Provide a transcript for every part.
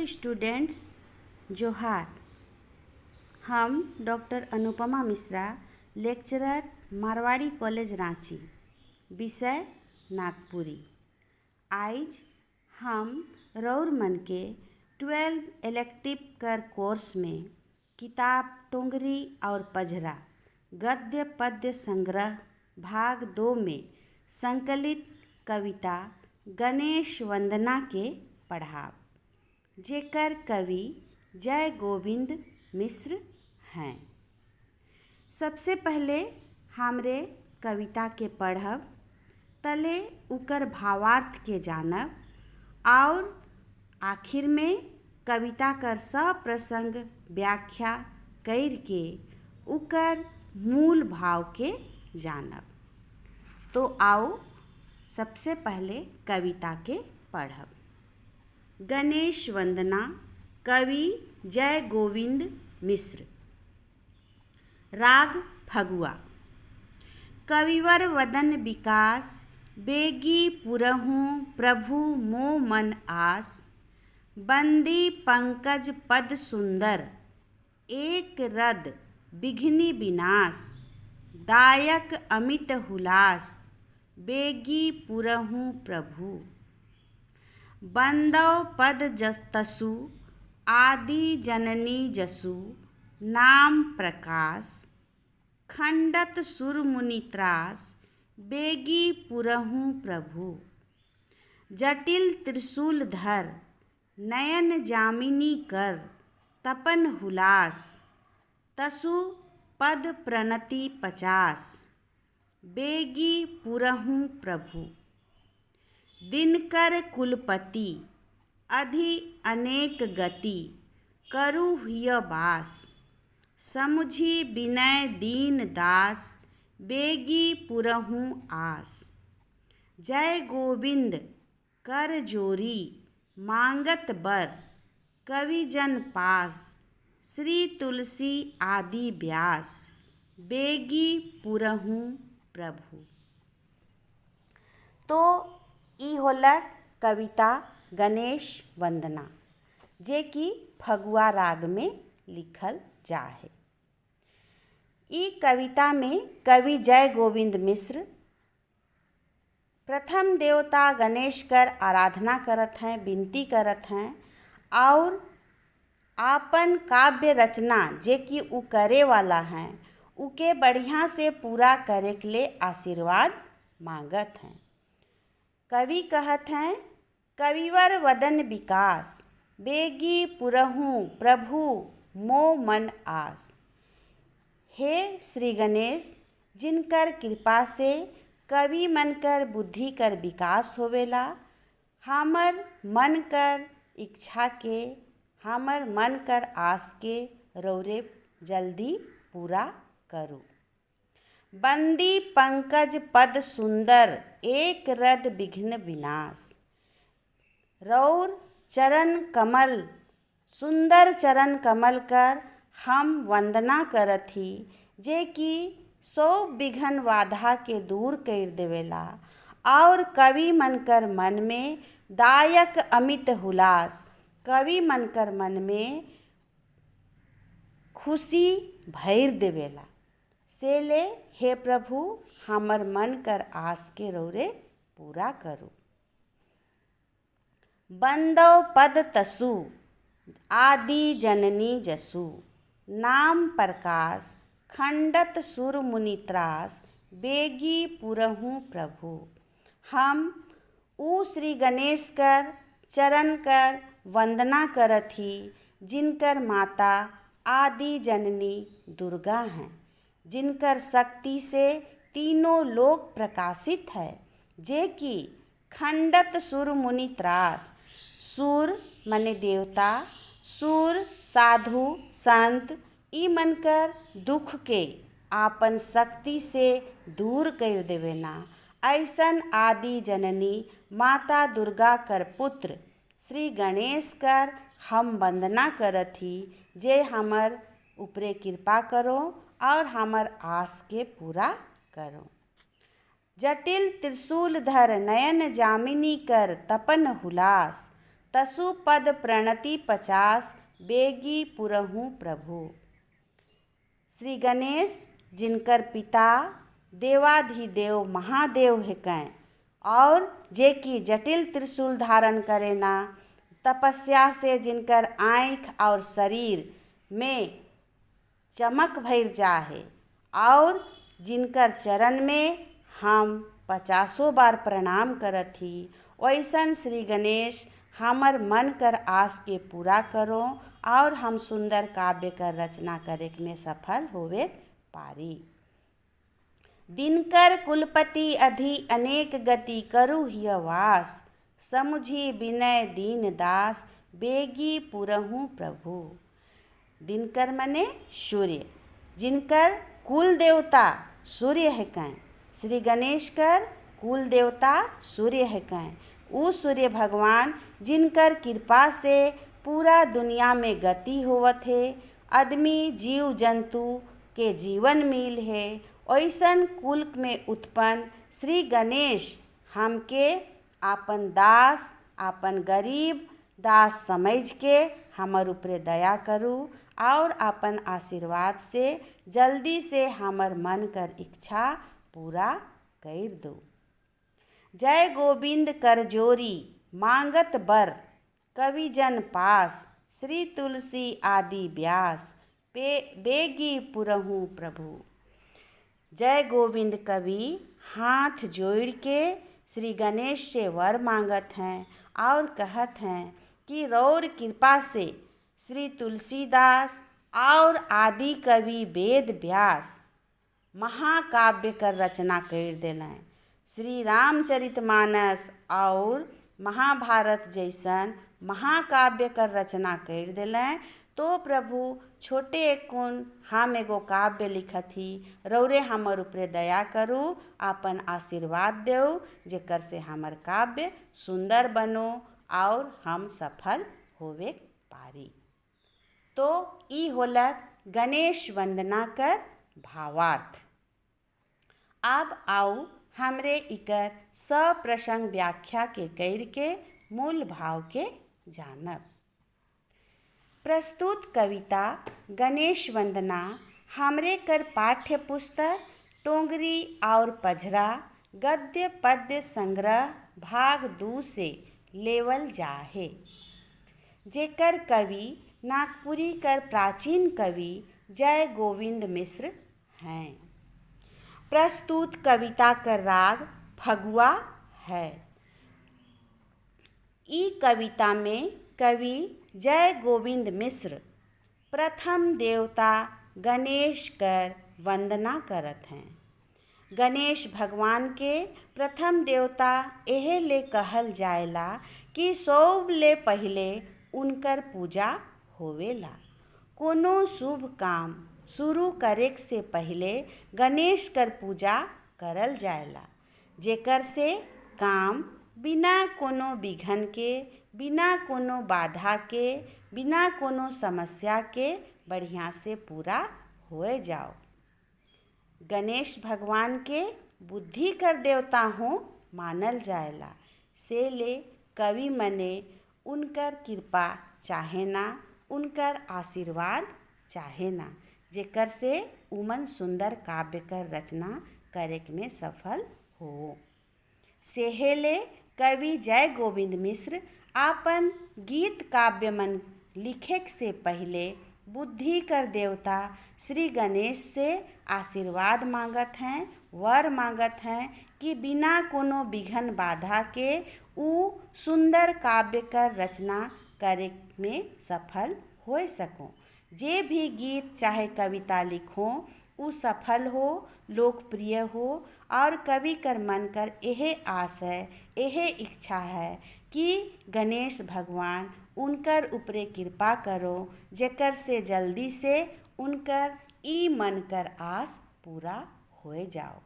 Students, जोहार। हम doctor Anupama Mishra, lecturer, Marwari college Ranchi, विषय नागपुरी। आज हम रौर मन के 12 इलेक्टिव कर कोर्स में किताब टोंगरी और पझरा गद्य पद्य संग्रह भाग 2 में संकलित कविता गणेश वंदना के पढ़ाव, जेकर कवि जय गोविंद मिश्र हैं। सबसे पहले हमरे कविता के पढ़ब, तले उकर भावार्थ के जानब और आखिर में कविता कर सप्रसंग व्याख्या कर के उकर मूल भाव के जानब। तो आओ सबसे पहले कविता के पढ़ब। गणेश वंदना, कवि जय गोविंद मिश्र। राग फगुआ। कविवर वदन विकास, बेगी पुरहूँ प्रभु मो मन आस। बंदी पंकज पद सुंदर, एक रद बिघ्नि विनाश। दायक अमित हुलास, बेगी पुरहूँ प्रभु। बंदव पद तसु, आदि जननी जसु। नाम प्रकाश, खंडत सुर मुनि त्रास। बेगी पुरहूँ प्रभु। जटिल त्रिशूल धर, नयन जामिनी कर। तपन हुलास, तसु पद प्रणति 50। बेगी पुरहूँ प्रभु। दिनकर कुलपति, अधि अनेक गति। करु हिय बास, समुझी विनय दीन दास। बेगी पुरहूँ आस। जय गोविंद कर जोरी, मांगत बर। कवि जन पास, श्री तुलसी आदि व्यास। बेगी पुरहूँ प्रभु। तो ई होलक कविता गणेश वंदना, जे कि फगुआ राग में लिखल जा है। ई कविता में कवि जय गोविंद मिश्र प्रथम देवता गणेश कर आराधना करत हैं, विनती करत हैं और आपन काव्य रचना जे कि उ करे वाला हैं, उके बढ़िया से पूरा करे के लिए आशीर्वाद मांगत हैं। कवि कहत हैं, कविवर वदन विकास, बेगी पुरहूँ प्रभु मो मन आस। हे श्री गणेश, जिनकर कृपा से कवि मन कर बुद्धि कर विकास होवेला, हमर मन कर इच्छा के, हमर मन कर आस के रौरे जल्दी पूरा करू। बंदी पंकज पद सुंदर, एक रद विघ्न विनाश। रौर चरण कमल, सुंदर चरण कमल कर हम वंदना करथी, जे कि 100 विघ्न बाधा के दूर कर देवेला और कवि मनकर मन में दायक अमित हुलास, कवि मनकर मन में खुशी भैर देवेला। से ले हे प्रभु, हमर मन कर आस के रौरे पूरा करो। बंदव पद तसु, आदि जननी जसु। नाम प्रकाश, खंडत सुर मुनि त्रास। बेगी पुरहूँ प्रभु। हम ऊ श्री गणेश कर चरण कर वंदना करथी, जिनकर माता आदि जननी दुर्गा हैं, जिनकर शक्ति से तीनों लोक प्रकाशित है। जे कि खंडत सुर मुनि त्रास, सुर मने देवता, सुर साधु संत, ई मनकर दुख के आपन शक्ति से दूर कर देवेना। ऐसन आदि जननी माता दुर्गा कर पुत्र श्री गणेश कर हम वंदना करथी, जे हमर ऊपरे कृपा करो और हमर आस के पूरा करो। जटिल त्रिशूल धर, नयन जामिनी कर। तपन हुलास, तसु पद प्रणति 50 बेगी पुरहूँ प्रभु। श्री गणेश जिनकर पिता देवाधिदेव महादेव हेकैं और जे की जटिल त्रिशूल धारण करेना, तपस्या से जिनकर आँख और शरीर में चमक भर जाहे और जिनकर चरण में हम 50 बार प्रणाम करत ही, वैसन श्री गणेश हमर मन कर आस के पूरा करो और हम सुंदर काव्य कर रचना करे में सफल होवे पारी। दिनकर कुलपति अधि अनेक गति करु हिय वास, समुझी विनय दीन दास बेगी पुरहूँ प्रभु। दिनकर मने सूर्य, जिनकर कुल देवता सूर्य हेकैं, श्री गणेश कर कुल देवता सूर्य हेकैं। ऊ सूर्य भगवान जिनकर कृपा से पूरा दुनिया में गति होवत है, आदमी जीव जंतु के जीवन मिल है। ऐसन कुल में उत्पन्न श्री गणेश हमके आपन दास, आपन गरीब दास समझ के हमर ऊपरे दया करू और आपन आशीर्वाद से जल्दी से हमर मन कर इच्छा पूरा कर दो। जय गोविंद कर जोरी मांगत बर, कवि जन पास श्री तुलसी आदि व्यास बेगी पुरहूँ प्रभु। जय गोविंद कवि हाथ जोड़ के श्री गणेश से वर मांगत हैं और कहत हैं कि रौर कृपा से श्री तुलसीदास और आदि कवि वेद व्यास महाकाव्य कर रचना कर देलें। श्री रामचरितमानस और महाभारत जैसन महाकाव्य कर रचना कर देलें। तो प्रभु छोटे कुन हम एगो काव्य लिखत ही, रौरे हमर ऊपरे दया करू, आपन आशीर्वाद देव जेकर से हमर काव्य सुंदर बनो और हम सफल होवे पारी। तो ई होलक गणेश वंदना कर भावार्थ। अब आओ हमरे इकर सप्रसंग व्याख्या के कर के मूल भाव के जानब। प्रस्तुत कविता गणेश वंदना हमरे कर पाठ्य पुस्तक टोंगरी और पझरा गद्य पद्य संग्रह भाग 2 से लेवल जाहे, जेकर कवि नागपुरी कर प्राचीन कवि जय गोविंद मिश्र हैं। प्रस्तुत कविता कर राग फगुआ है। ई कविता में कवि जय गोविंद मिश्र प्रथम देवता गणेश कर वंदना करत हैं। गणेश भगवान के प्रथम देवता एहे ले कहल जाएला कि सब ले पहले उनकर पूजा होवेला। कोनो शुभ काम शुरू करे से पहले गणेश कर पूजा करल जाएला, जेकर से काम बिना कोनो विघन के, बिना कोनो बाधा के, बिना कोनो समस्या के बढ़िया से पूरा हो जाओ। गणेश भगवान के बुद्धि कर देवता हो मानल जाएला, से ले कवि मने उनकर कृपा चाहे ना, उनकर आशीर्वाद चाहे ना, जेकर से उमन सुंदर काव्य कर रचना करे में सफल हो। सेहेले कवि जय गोविंद मिश्र आपन गीत काव्य मन लिखे से पहले बुद्धि कर देवता श्री गणेश से आशीर्वाद मांगत हैं, वर मांगत हैं कि बिना कोनो विघन बाधा के ऊ सुंदर काव्य कर रचना करे में सफल हो सको। जे भी गीत चाहे कविता लिखो ऊ सफल हो, लोकप्रिय हो और कवि कर मन कर यह आस है, यह इच्छा है कि गणेश भगवान उनकर ऊपरे कृपा करो, जेकर से जल्दी से उनकर ई मन कर आस पूरा हो जाओ।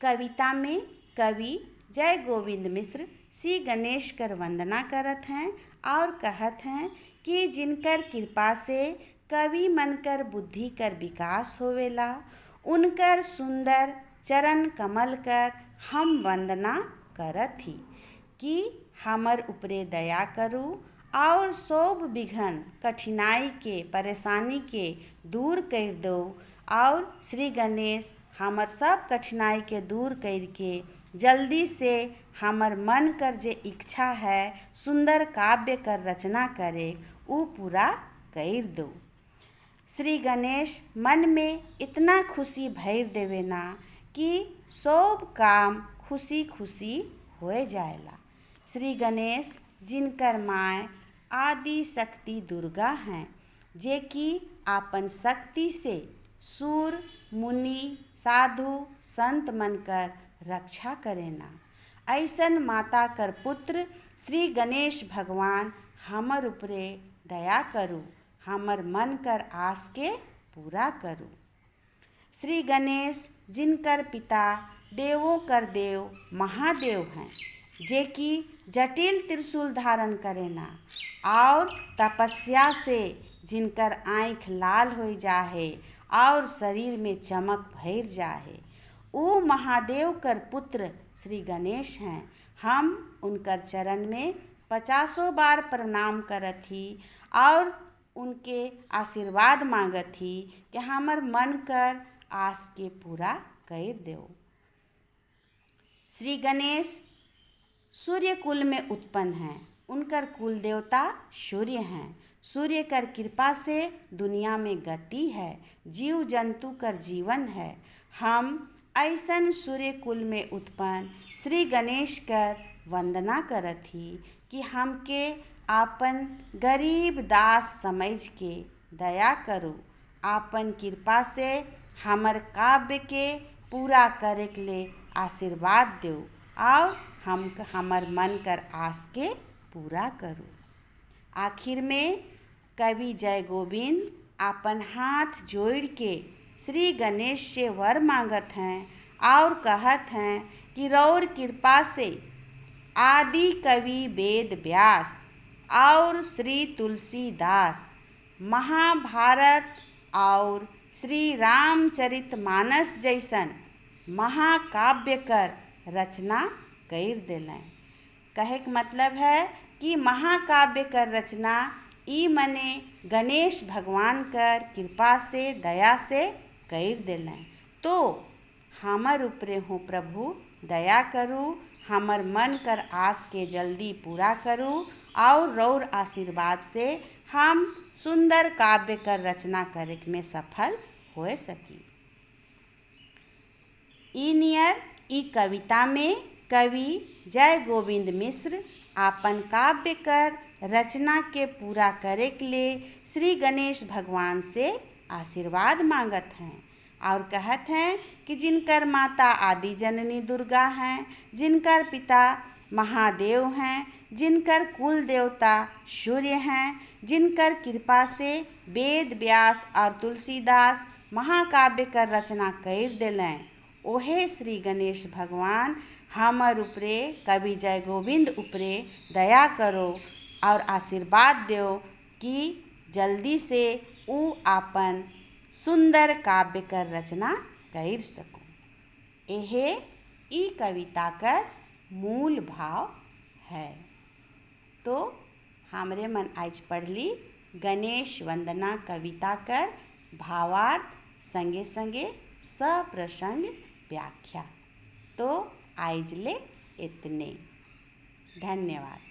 कविता में कवि जय गोविंद मिश्र श्री गणेश कर वंदना करत हैं और कहत हैं कि जिनकर कृपा से कवि मन कर बुद्धि कर विकास होवेला, उनकर सुंदर चरण कमल कर हम वंदना करत ही कि हमर ऊपरे दया करू और सब विघन कठिनाई के परेशानी के दूर कर दो। और श्री गणेश हमर सब कठिनाई के दूर करके जल्दी से हमर मन कर जे इच्छा है सुंदर काव्य कर रचना करे वो पूरा कर दो। श्री गणेश मन में इतना खुशी भर देवे ना कि सब काम खुशी खुशी हो जाएला। श्री गणेश जिनकर माय आदि शक्ति दुर्गा हैं, जे कि आपन शक्ति से सूर मुनि साधु संत मनकर रक्षा करेना। ऐसन माता कर पुत्र श्री गणेश भगवान हमर ऊपरे दया करू, हमर मन कर आस के पूरा करू। श्री गणेश जिनकर पिता देवों कर देव महादेव हैं, जे कि जटिल त्रिशूल धारण करेना और तपस्या से जिनकर आँख लाल हो जाहे और शरीर में चमक भर जाहे, वो महादेव कर पुत्र श्री गणेश हैं। हम उनकर चरण में 50 बार प्रणाम करत ही और उनके आशीर्वाद मांगत ही कि हमर मन कर आस के पूरा कर दो। श्री गणेश सूर्य कुल में उत्पन्न हैं, उनकर कुल देवता सूर्य हैं। सूर्य कर कृपा से दुनिया में गति है, जीव जंतु कर जीवन है। हम ऐसन सूर्य कुल में उत्पन्न श्री गणेश कर वंदना करत ही कि हमके आपन गरीब दास समझ के दया करो। आपन कृपा से हमर काव्य के पूरा करे के लिए आशीर्वाद दो और हमर मन कर आस के पूरा करो। आखिर में कवि जय गोविंद आपन हाथ जोड़ के श्री गणेश से वर मांगत हैं और कहत हैं कि रौर कृपा से आदि कवि वेद व्यास और श्री तुलसीदास महाभारत और श्री रामचरितमानस जैसन महाकाव्य कर रचना कर दिलें। कहे के मतलब है कि महाकाव्य कर रचना ई मने गणेश भगवान कर कृपा से दया से कर दिलें। तो हमर ऊपरे हो प्रभु दया करू, हमर मन कर आस के जल्दी पूरा करू और रौर आशीर्वाद से हम सुंदर काव्य कर रचना करे में सफल हो सकी। ई नियर ई कविता में कवि जय गोविंद मिश्र आपन काव्य कर रचना के पूरा करे के लिए श्री गणेश भगवान से आशीर्वाद मांगत हैं और कहत हैं कि जिनकर माता आदि जननी दुर्गा हैं, जिनकर पिता महादेव हैं, जिनकर कुल देवता सूर्य हैं, जिनकर कृपा से वेद व्यास और तुलसीदास महाकाव्य कर रचना कर दिलें, ओहे श्री गणेश भगवान हमर ऊपरे कवि जय गोविंद ऊपरे दया करो और आशीर्वाद दो कि जल्दी से ऊ आपन सुंदर काव्य कर रचना कर सको। एहे ई कविता कर मूल भाव है। तो हमरे मन आज पढ़ली गणेश वंदना कविता कर भावार्थ संगे संगे सप्रसंग व्याख्या। तो आज ले इतने। धन्यवाद।